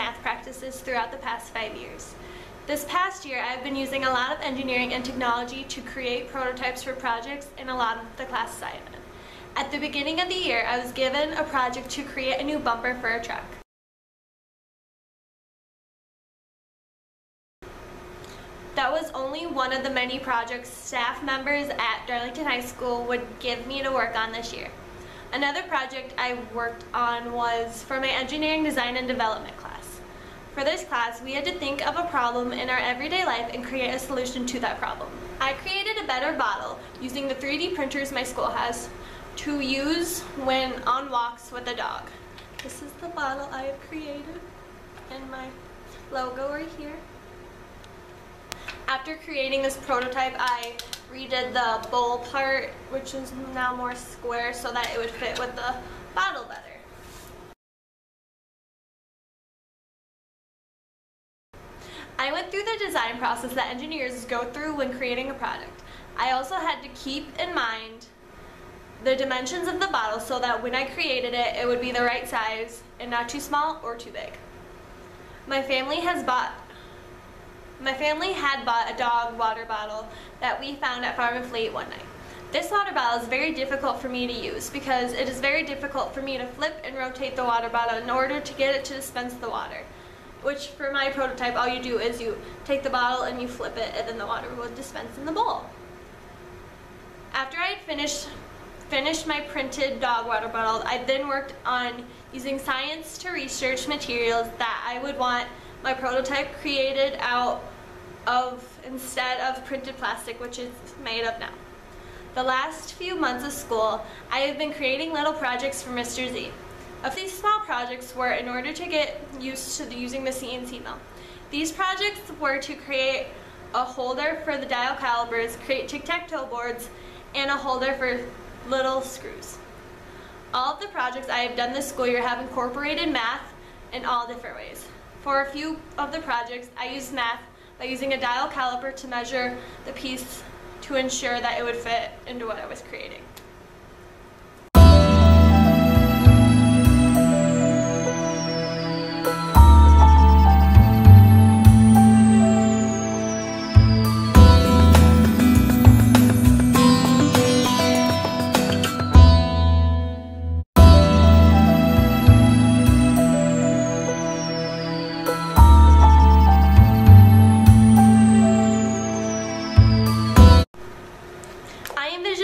math practices throughout the past 5 years. This past year, I've been using a lot of engineering and technology to create prototypes for projects in a lot of the classes I am in. At the beginning of the year, I was given a project to create a new bumper for a truck. That was only one of the many projects staff members at Darlington High School would give me to work on this year. Another project I worked on was for my engineering design and development class. For this class, we had to think of a problem in our everyday life and create a solution to that problem. I created a better bottle using the 3D printers my school has to use when on walks with a dog. This is the bottle I have created and my logo right here. After creating this prototype, I redid the bowl part, which is now more square so that it would fit with the bottle better. I went through the design process that engineers go through when creating a product. I also had to keep in mind the dimensions of the bottle so that when I created it, it would be the right size and not too small or too big. My family had bought a dog water bottle that we found at Farm and Fleet one night. This water bottle is very difficult for me to use because it is very difficult for me to flip and rotate the water bottle in order to get it to dispense the water. Which for my prototype, all you do is you take the bottle and you flip it and then the water will dispense in the bowl. After I had finished my printed dog water bottle, I then worked on using science to research materials that I would want my prototype created out of instead of printed plastic, which it's made of now. The last few months of school, I have been creating little projects for Mr. Z. Of these small projects were in order to get used to using the CNC mill. These projects were to create a holder for the dial calipers, create tic-tac-toe boards, and a holder for little screws. All of the projects I have done this school year have incorporated math in all different ways. For a few of the projects, I used math by using a dial caliper to measure the piece to ensure that it would fit into what I was creating.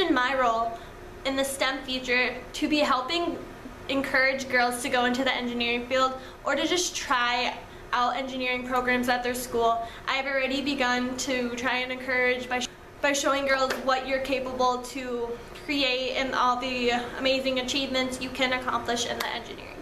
My role in the STEM future to be helping encourage girls to go into the engineering field or to just try out engineering programs at their school. I've already begun to try and encourage by showing girls what you're capable to create and all the amazing achievements you can accomplish in the engineering